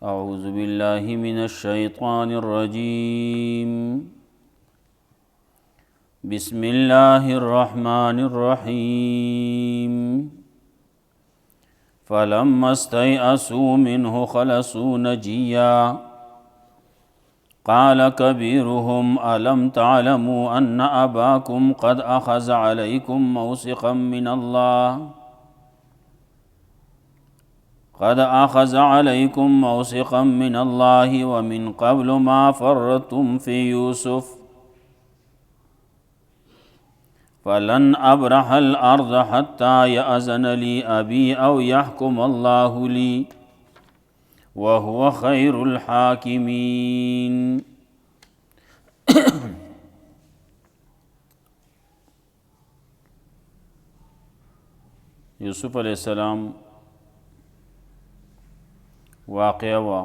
أعوذ بالله من الشيطان الرجيم بسم الله الرحمن الرحيم فلما استيئسوا منه خلصوا نجيا قال كبيرهم ألم تعلموا أن أباكم قد أخذ عليكم موثقا من الله ومن قبل ما فرطتم في يوسف فلن أبرح الأرض حتى يأذن لي أبي أو يحكم الله لي وهو خير الحاكمين. یوسف علیہ السلام واقعہ وا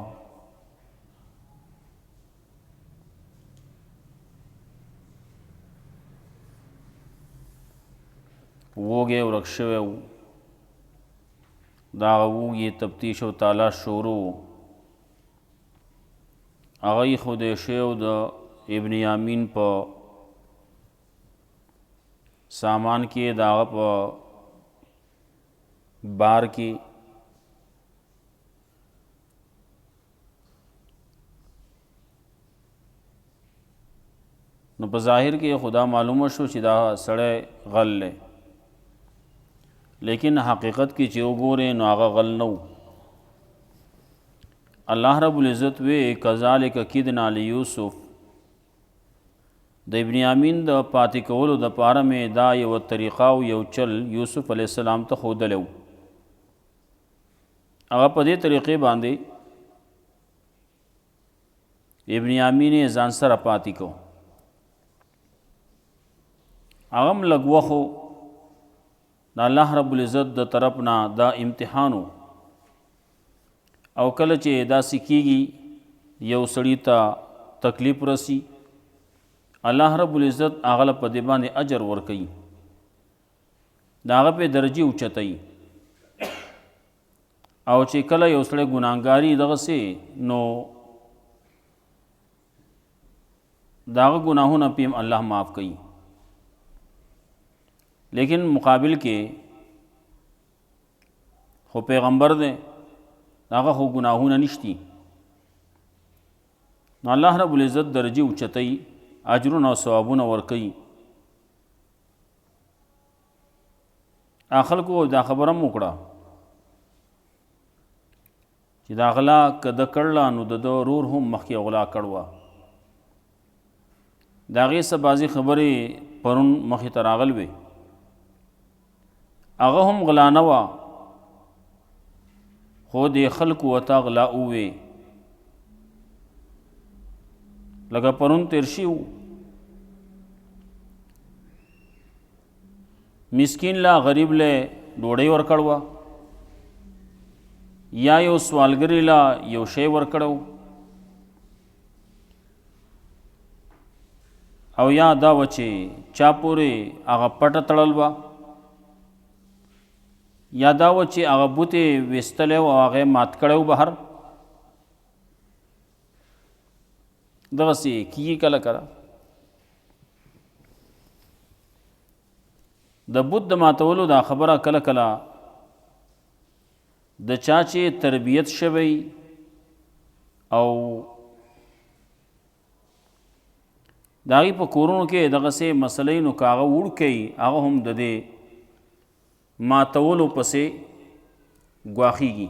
ووږی ورک شوی و، د هغه وږي تفتیش او تالاش شروع و. هغه ایښودی شوی و د ابن یامین په سامان کې، د هغه په بار کې. نو په ظاهر کې خدا معلومه شو چې دا سړی غل دی، لیکن حقیقت کې چې وګورې نو هغه غل نه و. الله رب العزت وی کذالک کدنا لیوسف، د ابن یامین د پاتې کولو دپاره مې دا یو طریقه او یو چل یوسف علیه السلام ته ښودلی و. هغه په دې طریقې باندې ابن یامین یې ځان سره پاتې کو. هغه هم لږ وخت د الله رب العزت د طرف نه دا امتحانو، او کله چې داسې کیږي یو سړي ته تکلیف رسی، الله رب العزت هغه له په دې باندې اجر ورکوي، د هغه په درجې اوچتوي. او چې کله یو سړی ګناهګاري دغسې، نو د هغه ګناهونه پې هم الله معاف کوي. لیکن مقابل کې خو پیغمبر دی، هغه خو ګناهونه نشتی، نو الله رب العزت درجې اوچتوي، اجرونه او ثوابونه ورکوي. خلکو دا خبره هم وکړه چې دا غلا که ده کړله نو د ده ورور هم مخکې غلا کړوه. د هغې څه بعضې خبرې پرون مخې ته راغلوې، هغه هم غلا نه وه، خو د خلکو ورته غلا ووې. لکه پرون تیر شي و، مسکین لا غریب له ډوډۍ ورکړوه، یا یو سوالګري لا یو شی ورکړو، او یا دا و چې چا پورې هغه پټه تړل وه، یا دا و چې هغه بوتې ویستلی و او هغه مات کړی و بهر. دغسې کېږي کله کله. د بت د ماتولو دا خبره کله کله د چا چې تربیت شوی او د هغې په کورونو کې دغسې مسلې، نو که هغه وړوکی هغه هم د دې ماتولو پسې ګواښیږي.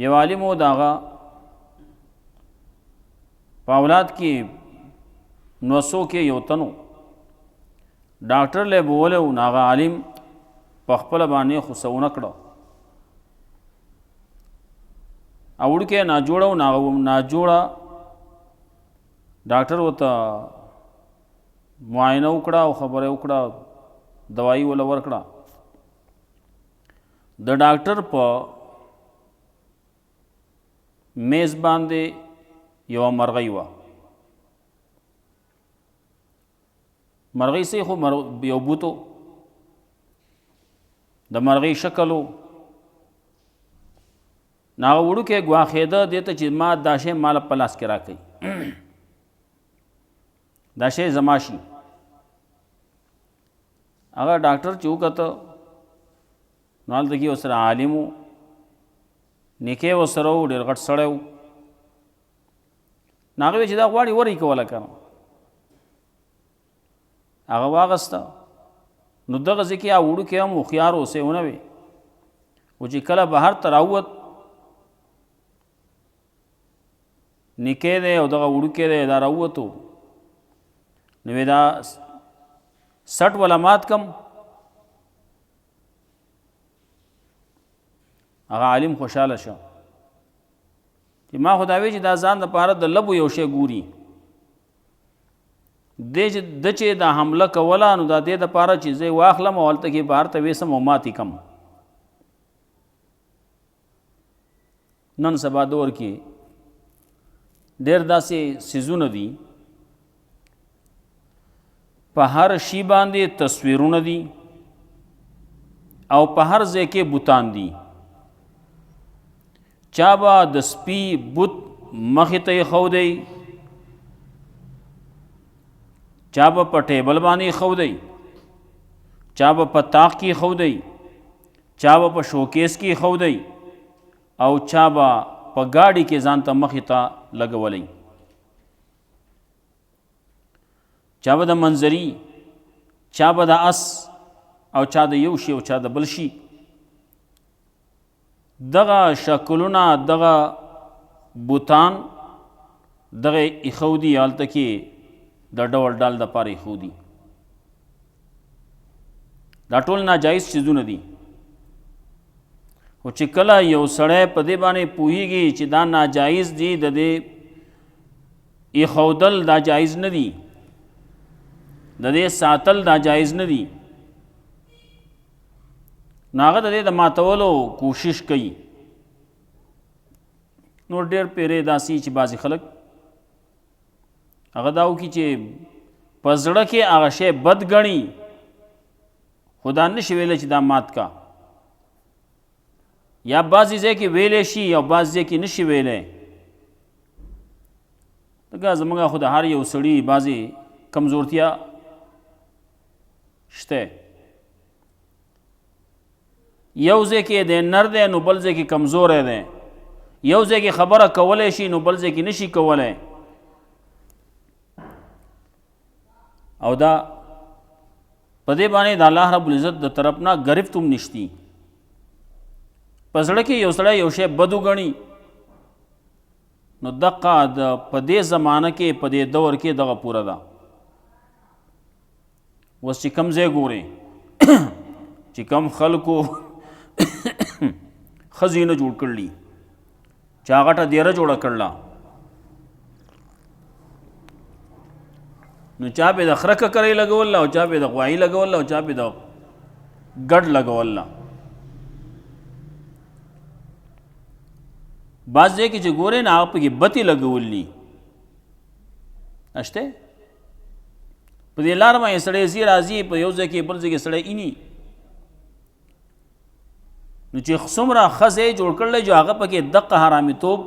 یو عالم و، د هغه په اولاد کې نوسو کې یو تن و، ډاکټر لی بولی و، نو هغه عالم په خپله باندې خو څه ونه کړه، او وړوکی ناجوړه و، ناجوړه ډاکټر ورته معاینه وکړه او خبره وکړه، دوايي ولا ورکړه. د ډاکټر په میز باندې یو مرغۍ وه. مرغۍ سې خو یو بوتو، د مرغۍ شکل و، ناغه وړوکی ګواښېده دې ته چې ما دا شی ماله په لاس کې راکوي دا شی زما شي هغه ډاکټر چې وکته نو هلته کې ورسره عالم و نیکۍ ورسره و ډېر غټ سړی و نو هغه ویل چې دا غواړي ور یې کوله که نه هغه واغسته نو دغه ځای کې وړوکی هم هوښیار اوسې ونه وې و چې کله بهر ته راووت نیکۍ دی او دغه وړوکی دی دا راووتو نو وی دا سټ ولا مات کم هغه عالم خوشحاله شه چې ما خو دا وی چې دا ځان دپاره د لبو یو شی ګوري د چې دا حمله کوله نو دا دې دپاره چې زه یې واخلم او هلته کې بهر ته ویسم او ماتې کم نن سبا دور کې ډېر داسې څیزونه دي په هر شي باندې تصویرونه دي او په هر ځای کې بوتان دي چا به د سپي بت مخې ته ایښودی چا به په ټیبل باندې ایښودی چا به په طاق کې ایښودی چا به په شوکیس کې ایښودی او چا به په ګاډي کې ځان ته مخې ته لګولی چا به د منظري چا به د اس او چا د یو شي او چا د بل شي دغه شکلونه دغه بوتان دغه ایښودي هلته کې د ډول ډال دپاره ایښودي دا ټول ناجایز چیزونه دي خو چې کله یو سړی په دې باندې پوهیږي چې دا ناجایز دي د دې ایښودل دا جایز نه دي د دې ساتل دا جایز نه دي نو هغه د دې د ماتولو کوشش کوي نور ډېر پیرې داسې چې بعضې خلک هغه دا وکړي چې په زړه کې هغه شی بد ګڼي خو دا نشي ویلی چې دا مات کا یا بعضې ځای کې ویلی شي او بعضې ځای کې نشي ویلی دغه زموږ خو د هر یو سړي بعضې کمزورتیا شته یو ځای کې دی نر دی نو بل ځای کې کمزوری دی یو ځای کې خبره کولی شي نو بل ځای کې نشي کولی او دا په دې باندې د الله رب العزت د طرف نه ګرفت هم نشتی په زړه کې یو سړی یو شی بد وګڼي نو دقه په دې زمانه کې په دې دور کې دغه پوره ده اوس چې کوم ځای ګورې چې کوم خلکو خزینه جوړ کړلی چا غټه دیره جوړه کړله نو چا به د خره ککرۍ لګول او چا به د غوایي لګول او چا به د ګډ لګول بعض ځای کې چې ګورې نه هغه پکې بتې لګولي شته په دې لار باندې سړی ځي راځي په یو ځای کې بل ځای کې سړی ایني نو چې څومره ښځې جوړ کړلی جو هغه پکې دقه حرامیتوب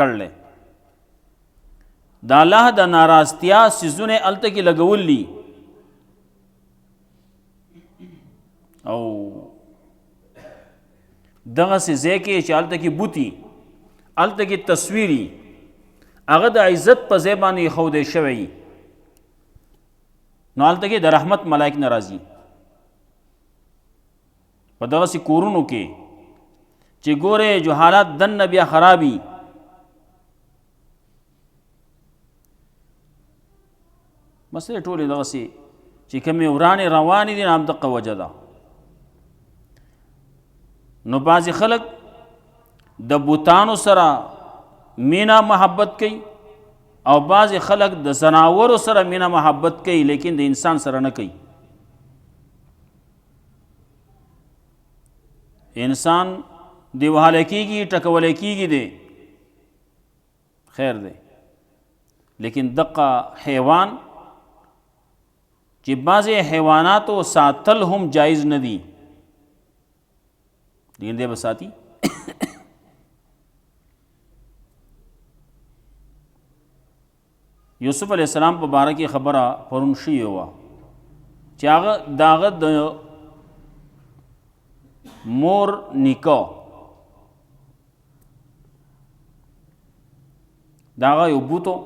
کړلی د الله د ناراضتیا څیزونه هلته کې لګولي او دغسې ځای کې چې هلته کې بوتي هلته کې تصویري هغه د عزت په ځای باندې ایښودی شوی نو هلته کې د رحمت ملایک نه راځي په دغسې کورونو کې چې ګورې جو حالات دننه بیا خرابي مسلې ټولې دغسې چې کومې ورانې روانې دي نو همدقه وجه ده نو بعضې خلک د بوتانو سره مینه محبت کوي او بعضې خلک د ځناورو سره مینه محبت کوي لیکن د انسان سره نه کوي انسان دی وهلی کېږي ټکولی کېږي دی خیر دی لیکن دقه حیوان چې بعضې حیواناتو ساتل هم جایز نه دي لیکن دی به ساتي یوسف علیه السلام په باره کې خبره پرون شوې وه چې هغه د هغه د مور نیکه د هغه یو بوت و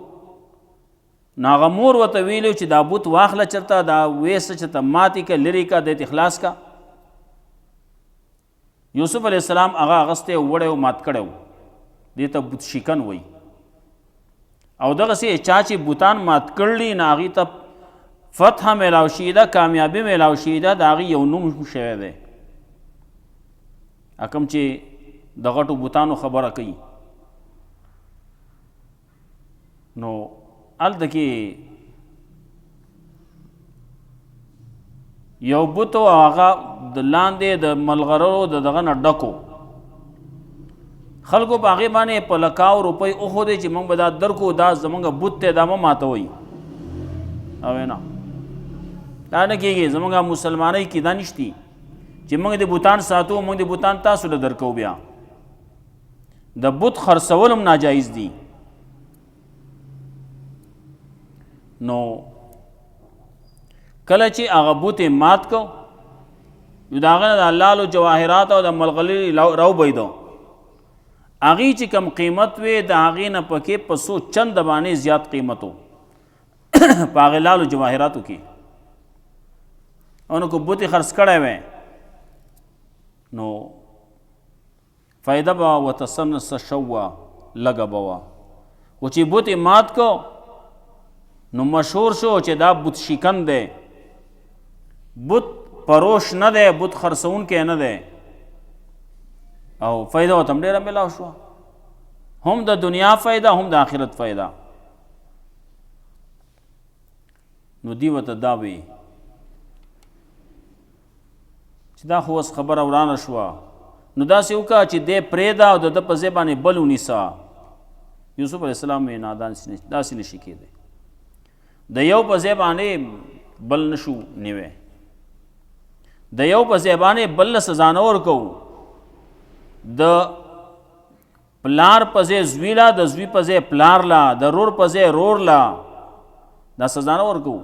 نو هغه مور ورته ویلي چې دا بوت واخله چېرته دا ویسه چېرته ماتې که لرې که دې اخلاص کا یوسف علیه السلام هغه اغستی وړی و مات کړی و دې ته بوت شکن وایي او دغسې چا چې بوتان مات کړلي نو هغې ته فتح میلاو شوې ده کامیابي میلاو شوې ده د هغې یو نوم شوی دی کوم چې د غټو بوتانو خبره کوي نو هلته کې یو بوت و هغه د لاندې د ملغررو د دغه نه ډکو خلکو په هغې باندې په لکاو روپۍ وښودې چې موږ به دا درکو دا زموږ بوت دی دا مه ماتوئ او نه دا نه کېږي زموږ مسلمانۍ کې دا نشتي چې موږ د بوتان ساتو موږ د بوتان تاسو له درکو بیا د بوت خرڅول هم ناجایز دي نو کله چې هغه بوت یې مات کو نو د هغه نه د لالو جواهرات او د ملغلرې راوبیدو هغې چې کم قیمت وې د هغې نه پکې په څو چند باندې زیات قیمت و په هغې لالو جواهراتو کې او نو که بوت یې خرڅ کړی وی نو فایده به ورته څه نه څه ښه وه لږه به وه خو چې بوت یې مات کو نو مشهور شو چې دا بوت شکن دی بوت پروش نه دی بوت خرڅونکی نه دی او فایده ورته هم ډېره میلاو شوه هم د دنیا فایده هم د آخرت فایده نو دی ورته دا وی چې دا خو اوس خبره ورانه شوه نو داسې وکړه چې دی پرېږده او د ده په ځای باندې بل ونیسه یوسف علیه السلام یې نه داسې نشي کېدی د یو په ځای باندې بل نشو نیوی د یو په ځای باندې بل له سزا نه ورکوو د پلار په ځای زوی لا د زوی په ځای پلار لا د رور په ځای رور لا دا سزا نه ورکوو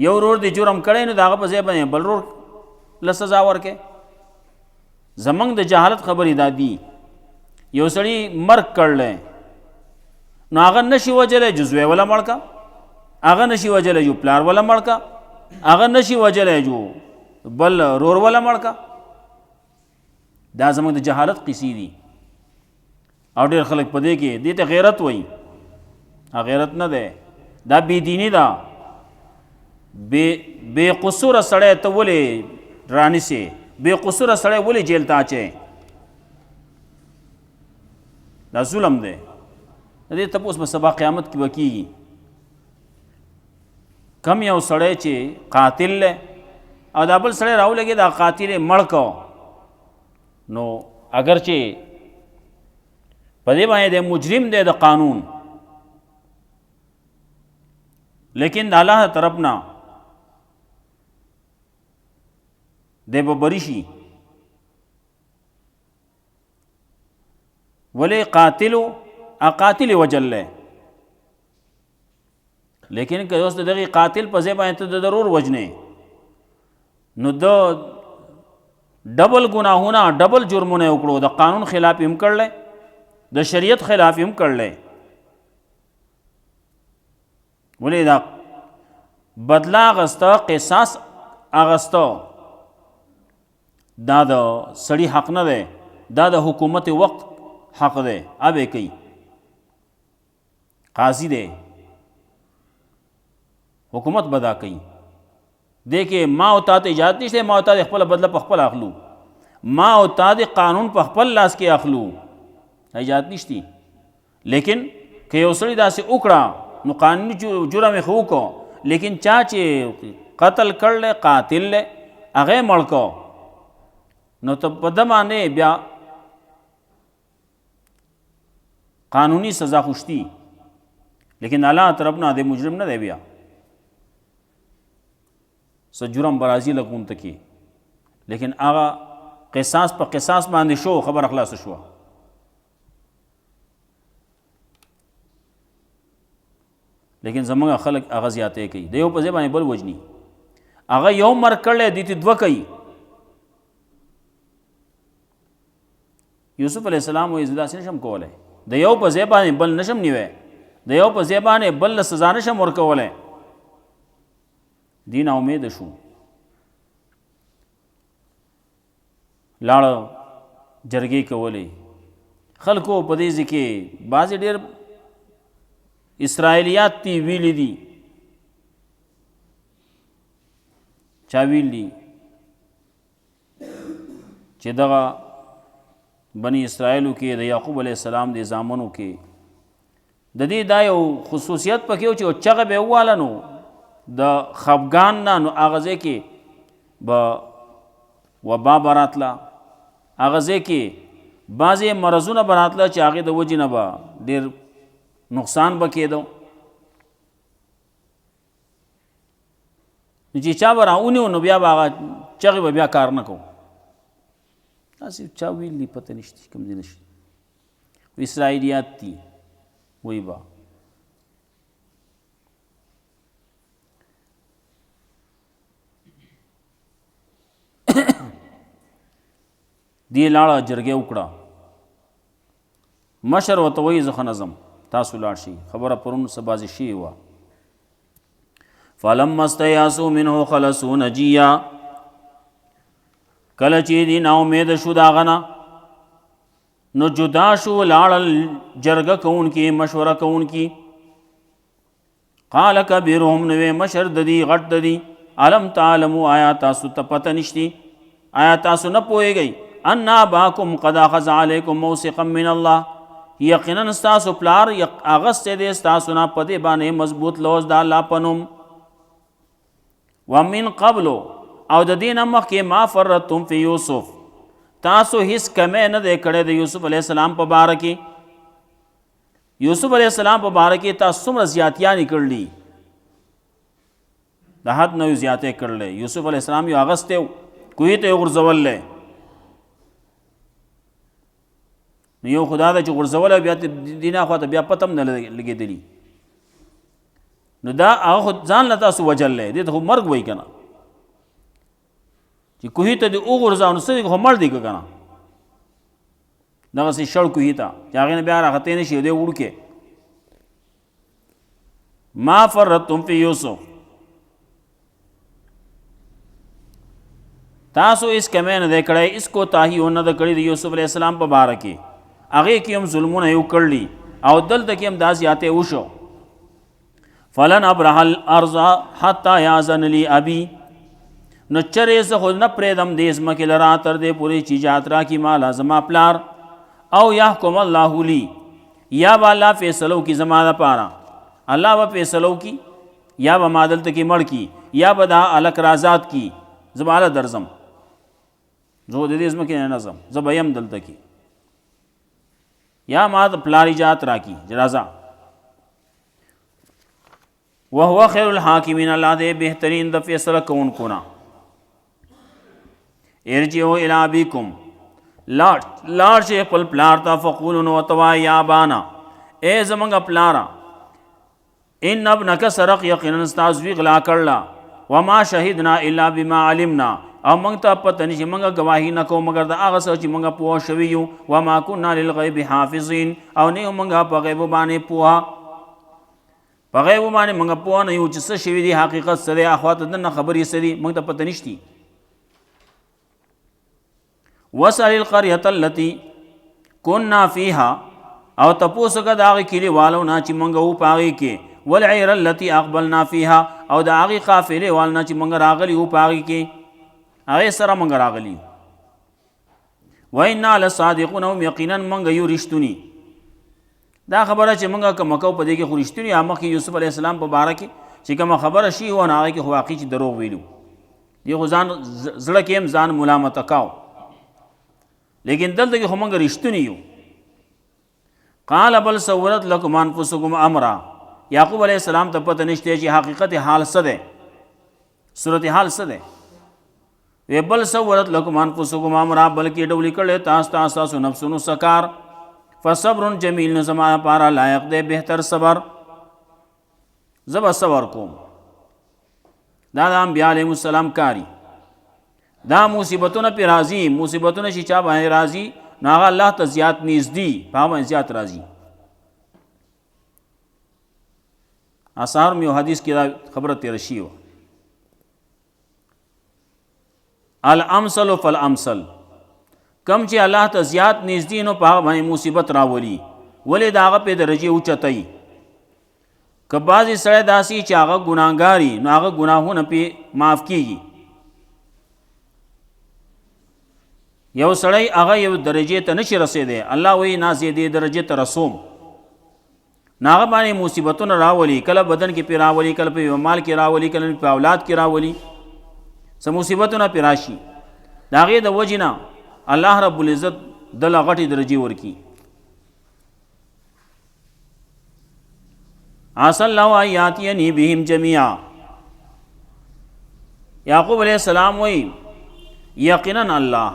یو رور دی جرم کړی نو د هغه په ځای باندې بل رور له سزا ورکې زمونږ د جهالت خبرې دا دي یو سړي مرګ کړلی نو هغه نشي وجلی جو زوی وله مړ کا هغه نشي وجلی جو پلار وله مړ کا هغه نشي وجلی جو بل رور وله مړ کا دا زموږ د جهالت قصې دي او ډېر خلک په دې کې دې ته غیرت وایي غیرت نه دی دا بېدیني ده بې قصوره سړی ته ولې رانیسې بې قصوره سړی ولې جیل ته اچې دا ظلم دی د دې تپوس به سبا قیامت کې به کېږي کم یو سړی چې قاتل دی او دا بل سړی راولګي دا قاتل یې مړ کو نو اگر چې په دې باندې د مجرم دی د قانون لیکن د الله طرف نه دی به بری شي ولې قاتل وجل لیکن که اوس د دغې قاتل په ځای باندې ته د ضرور وجنې نو د ډبل ګناهونه ډبل جرمونه یې وکړو د قانون خلاف هم کړلی د شریعت خلاف هم کړلی ولې دا بدله اخیسته قصاص اخیسته دا د سړي حق نه دی دا د حکومت وقت حق دی اب یې کوي قاضي دی حکومت بدا کوي دې کې ما او تا ته اجازت نشته ما او تا د خپله بدله په خپل اخلو ما او تا د قانون په خپل لاس کې اخلو اجازت نشتی لیکن که یو سړي داسې وکړه نو قانوني جرم یې خو وکړو لیکن چا چې قتل کړلی قاتل دی هغه یې مړ کو نو ته په ده باندې بیا قانوني سزا خوشتي لیکن الله طرف نه د مجرم نه دی بیا څه جرم برازي لګون ته کې لیکن هغه قصاص په قصاص باندې شو خبر خلاص شو لیکن زمونږ خلک هغه زیاتې کوي، د یو په ځای باندې بل وجني. هغه یو مرګ کړی دي ته دوه کوي. یوسف علیه السلام وایي زه داسې نشم کولی، د یو په ځای باندې بل نشم نیوی، د یو په ځای باندې بل له سزا نشم ورکولی. دی ناامیده شو، لاړه جرګې کولې. خلکو په دې ځای کې بعضې ډېر اسرائیلیات دي ویلي دي. چا ویل دي چې دغه بني اسرائیلو کې د یعقوب علیه السلام د زامنو کې د دې دا یو خصوصیت پکې و چې چغه به وواله نو د خفګان نه نو هغه ځای کې به وبا به راتله، هغه ځای کې بعضې مرضونه به راتله چې هغې د وجې نه به ډېر نقصان به کېدو. چې چا به راونیو نو بیا به هغه چغې به بیا کار نه کوو. داسې چا ویل دي پته نشته کوم ځای نشته، اسرائیلیات دي وایي به. دې لاړه جرګې وکړه، مشر ورته وایي زه ښه نه ځم، تاسو لاړ شئ. خبره پرون څه بازي شوې وه. فلما استیاسوا منه خلصوا نجیا، کله چې دی ناامیده شو د هغه نه نو جدا شو، لاړل جرګه کوونکي مشوره کوونکي. قال کبیرهم، نوې مشر د دې غټ د دې، علم تعلموا، آیا تاسو ته پته نشتی، آیا تاسو نه پوهیږئ ان اباکم قد اخذ علیکم موثقا من الله، یقینا ستاسو پلار اغستی دی ستاسو نه په دې باندې مضبوط لوز د الله په نوم. ومن قبل، او د دې نه مخکې ما فرطتم فی یوسف، تاسو هیڅ کمی نه دی کړی د یوسف علیه السلام په باره کې. یوسف علیه السلام په باره کې تاسو څومره زیاتیانې کړلي، د حد نه زیاتې کړلی. یوسف علیه السلام یو اغستی و، کوهي ته یې غورځولی، نو یو خدا ده چې غورځولی بیا دینه خواته بیا پته هم نه لګېدلي، نو دا هغه خو ځان له تاسو وجلی، دې ته خو مرګ وایي که نه، چې کوهي ته دې وغورځاو نو څه دی خو مړ دی که نه، دغسې شړ کوهي ته چې هغې نه بیا راختې نه شي، دی وړوکی. ما فرطتم فی یوسف، تاسو اس کمی نه دی کړی، اس کوتاهي ونه ده کړې د یوسف علیه السلام په باره کې، هغې کې هم ظلمونه یې وکړلي او دلته کې هم دا زیاتې وشو. فلن ابرح الارض حتی یاذن لی ابي، نو چرې زه خو نه پرېږدم دې ځمکې لره تر دې پورې چې اجازت راکړي ماله زما پلار، او یحکم الله لی، یا به الله فیصلو کړي زما دپاره، الله به فیصلو کړي، یا به ما دلته کې مړ کړي، یا به دا هلک رازاد کړي، زه به هله درځم، زه د دې ځمکې نه نه ځم، زه به یم دلته کې، یا ما د پلار اجازت راکړي راځه. وهو خیر الحاکمین، الله دې بهترین د فیصله کوونکو نه. ارجعوا الی ابیکم، لاړ شئ خپل پلار ته، فقولوا نو ورته وایئ یا ابانا، ای زمونږ پلاره، ان ابنک سرق، یقینا ستا زوی غلا کړله، وما شهدنا الا بما علمنا، او موږ ته پته نشي، موږ ګواهي نه کوو مګر د هغه څه چې موږ پوه شوي یو. وما کنا للغیب حافظین، او نه یو موږ په غیبو باندې پوهه، په غیبو باندې موږ پوه نه یو چې څه شوي دي، حقیقت څه دی، اخواته دننه خبرې څه دي، موږ ته پته نشتي. واسأل القرية التي كنا فيها، او تپوس وکړه د هغې کلي والو نه چې موږ وو په هغې کې، والعیر التي اقبلنا فيها، او د هغې قافلې وال نه چې موږ راغلي وو په هغې کې، هغې سره موږ راغلي یو. وإنا لصادقون، هم یقینا موږ یو رښتوني. دا خبره چې موږ کومه کوو په دې کې خو رښتوني، مخکې یوسف علیه السلام په باره کې چې کومه خبره شي وه نو هغې کې خو واقعي چې دروغ ویلو، دې خو ځان زړه کې هم ځان ملامته کاو، لیکن دلته کې خو موږ رښتوني یو. قال بل سولت لکم انفسکم امرا، یعقوب علیه السلام ته پته نشته چې حقیقت حال څه دی، صورت حال څه دی. وی بل سولت لکم انفسکم امرا، بلکې ډولې کړی تاسو نفسونو سکار، فصبر جمیل، نو زما لپاره لایق دی بهتر صبر. زه به صبر کوم. دا د انبیا علیهم السلام کاری. دا مصیبتونه پې راځي، مصیبتونه چې چا باندې راځي نو هغه الله ته زیات نږدې، په هغه باندې زیات راځي. سهار مې یو حدیث کې دا خبره تېره شوې وه، الامثل فالامثل، کم چې الله ته زیات نږدې نو په هغه باندې مصیبت راولي. ولې د هغه پې درجې اوچتوي. که بعضې سړی داسې چې هغه ګناهګار نو هغه ګناهونه پې معاف کېږي. یو سړی هغه یو درجې ته نشي رسېدی، الله وایي نازې دې درجې ته رسوم، نو هغه باندې مصیبتونه راولي، کله بدن کې پې راولي، کله په مال کې راولي، کله په اولاد کې راولي، څه مصیبتونه پې راشي. د هغې د وجې نه الله رب العزت دله غټې درجې ورکي. عسى الله ان ياتيني بهم جميعا. یعقوب علیہ السلام وی یقینا الله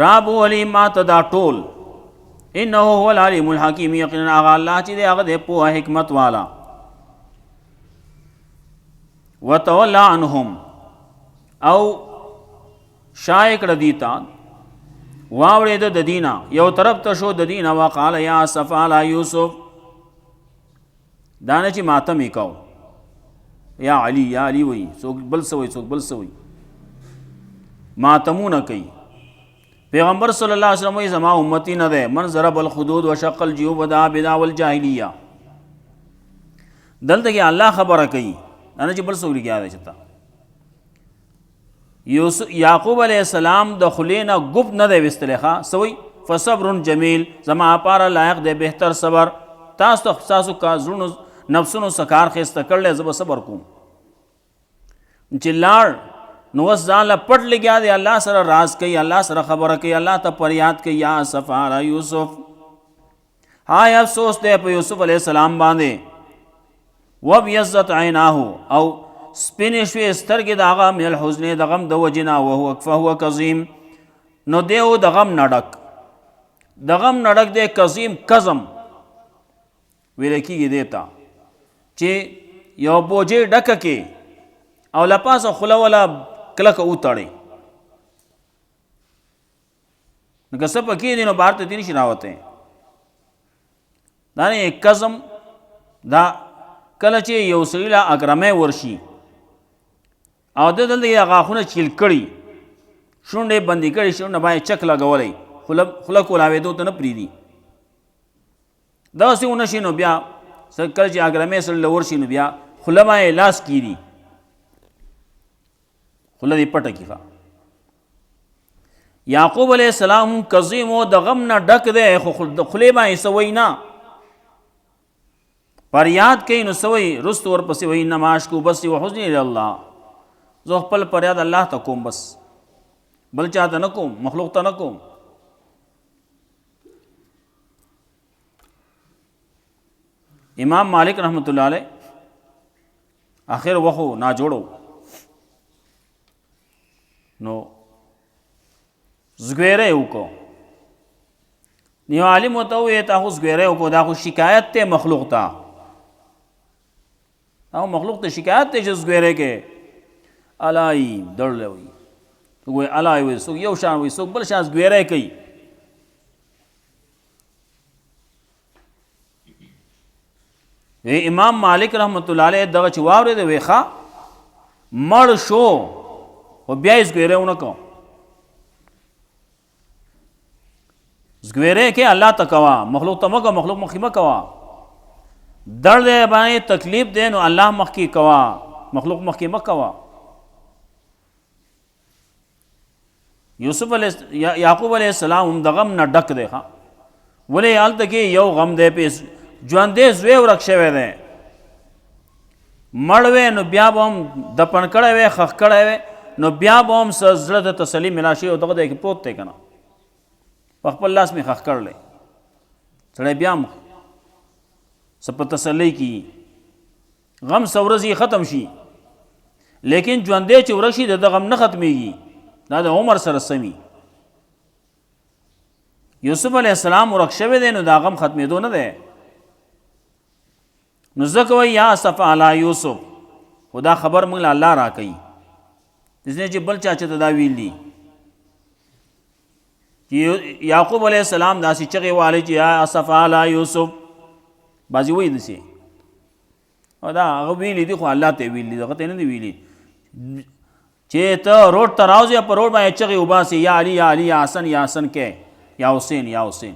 رب ولی ما تدا ټول، انه هو العلیم الحکیم، یقینا هغه الله چې دی هغه دی پوهه حکمت والا. وتولى عنهم، او شای کړه دیتا، واوړېده د دینه، یو طرف ته شو د دینه. وقال یا اسف علی یوسف، دانه چې ماتم یې کو، یا علی یا علی وی، څوک بل څه وی، څوک بل څه وی، ماتمونه کوي. پیغمبر صلی الله علیه وسلم وی زما امتی نه ده من ضرب الخدود وشق الجیوب ودعا بدعوى الجاهلیه. دلته کې الله خبره کوي، دانه چې بل څوک لګیا دی چتا. یعقوب علیہ السلام د خلینا گفت نه دی وستلی ښه سوی فصبر جمیل، زما پاره لایق دی بهتر صبر. تاسو ته تاسو کا زړونو نفسونو سکار خسته کړل، زه به صبر کوم. چې لاړ نو اوس ځان له پټ لګیا دی، الله سره راز کوي، الله سره خبره کوي، الله ته فریاد کوي یا اسف علی یوسف. هاي افسوس دی په یوسف علیہ السلام باندې. وابیضت عیناه، او سپینې شوې سترګې د هغه من الحزن د غم د وجې نه. فهو کظیم، نو دی و د غم نه ډک، د غم نه ډک دی. کظیم کظم ویل کېږي دی ته چې یو بوجې ډکه کې او له پاسه خوله وله کلکه وتړئ، نو که څه پکې دي نو بهر ته دې نشي راوتی. دا نه کظم، دا کله چې یو سړي له اګرمی ورشي او د دلته غاښونه چیل کړي، شونډې بندې کړي، شونډه باندې چک لګولی، خوله کولاوېدو ته نه پرېږدي. دغسې ونه شي نو بیا کله چې اګرمی سړي له ورشي نو بیا خوله باندې لاس کېږي، خوله دې پټه کړي. یعقوب علیہ السلام کظیم و د غم نه ډک دی، خو د خولې باندې څه وایي نه، فریاد کوي نو څه وایي، رستو ورپسې وایي انما اشکو بثی وحزنی الی الله، زه خپل فریاد الله ته کوم، بس بل چا ته نه کوم، مخلوق ته نه کوم. امام مالک رحمت الله علیه آخر وخو ناجوړو نو زګویره وکړو، نیو عالم ورته وویل تا خو زګویره وکړو، دا خو شکایت دی مخلوق ته، او مخلوق ته شکایت دی چې زګویره کې الای دړلی وي، وایي الای وي، څوک یو شان وي، څوک بل شان زګویره کوي. امام مالک رحمت الله علیه دغه چې واورېد وی ښه مړ شو، خو بیا یې زګویره ونه کړو. زګویره کې الله ته کوه، مخلوق ته مه کوه، مخلوق مخکې مه کوه. درد باندې تکلیف دی نو الله مخکې کوه، مخلوق مخکې مه کوه. یعقوب علیہ السلام هم د غم نه ډک دی ښه، ولې هلته کې یو غم دی، په ژوندی زوی ورک شوی دی، مړ وی نو بیا به هم دفن کړی وی، خښ کړی وی، نو بیا به هم څه زړه ته تسلي ملا شي او دغه دی کې پروت دی که نه، په خپل لاس مې خښ کړلی، سړی بیا هم څه په تسلی کېږي، غم څه ورځې ختم شي، لیکن ژوندی چې ورک شي د ده غم نه ختمیږي، دا د عمر سره سمي. یوسف علیہ السلام ورک شوی دی نو دا غم ختمېدو نه دی، نو ځکه وایي یا اسف علی یوسف، خو دا خبر موږ له الله راکوي، داسې چې بل چا چېته دا ویل دي چې یعقوب علیه السلام داسې چغې والی چې یا اسف علی یوسف، بعضې وایي داسې، او دا هغه ویلي دي خو الله ته ویلي دي، هغه ته نه دي ویلي چې ته روډ ته راوځې په روډ باندې چغې وباسې یا علي یا علي یا حسن یا حسن کې یا حسین یا حسین.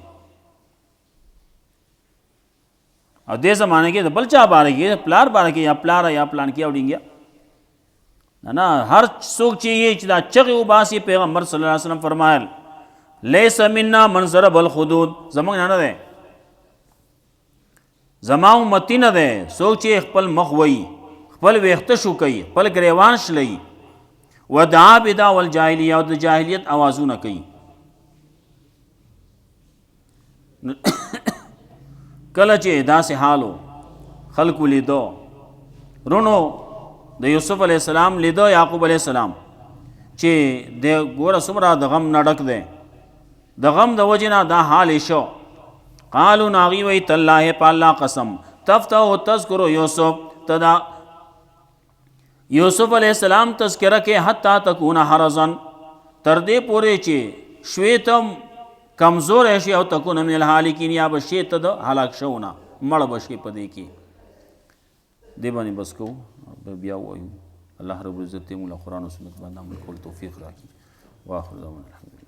او دې زمانه کې د بل چا باره کې پلار باره کې یا پلار یا پلان کې اوډینګیا نه هر څوک چې یې چې دا چغې وباسي پیغمبر صلی الله علیه وسلم فرمایل لیس منا من ضرب الخدود، زموږ نه دی، زما امتی نه دی څوک چې خپل مخ وهي، خپل ویښته شو کوي، خپل ګریوان شلوي، ودعا بدعا والجاهلیه، او د جاهلیت اوازونه کوي. کله چې داسې حالو خلکو لیدو، رونو د یوسف علیه السلام لیدو یعقوب علیه السلام چې د ګوره څومره د غم نه ډک دی، د غم د وجې نه دا حال یې شو. قالو ناغي وی تالله په الله قسم تفتح تذکر یوسف، ته دا یوسف علیه السلام تذکره کې حتی تکون حرزن، تر دې پورې چې شوې ته کمزور شي، او تکون من الهالکین، یا به شي ته د هلاک شوونه مړ به شي په دې کې. دې باندې بس کوو، بیا وایو الله رب العزت موږ له قرآن او سنت باندې عمل کول توفیق راکړي. واخر دعوانا الحمدلله.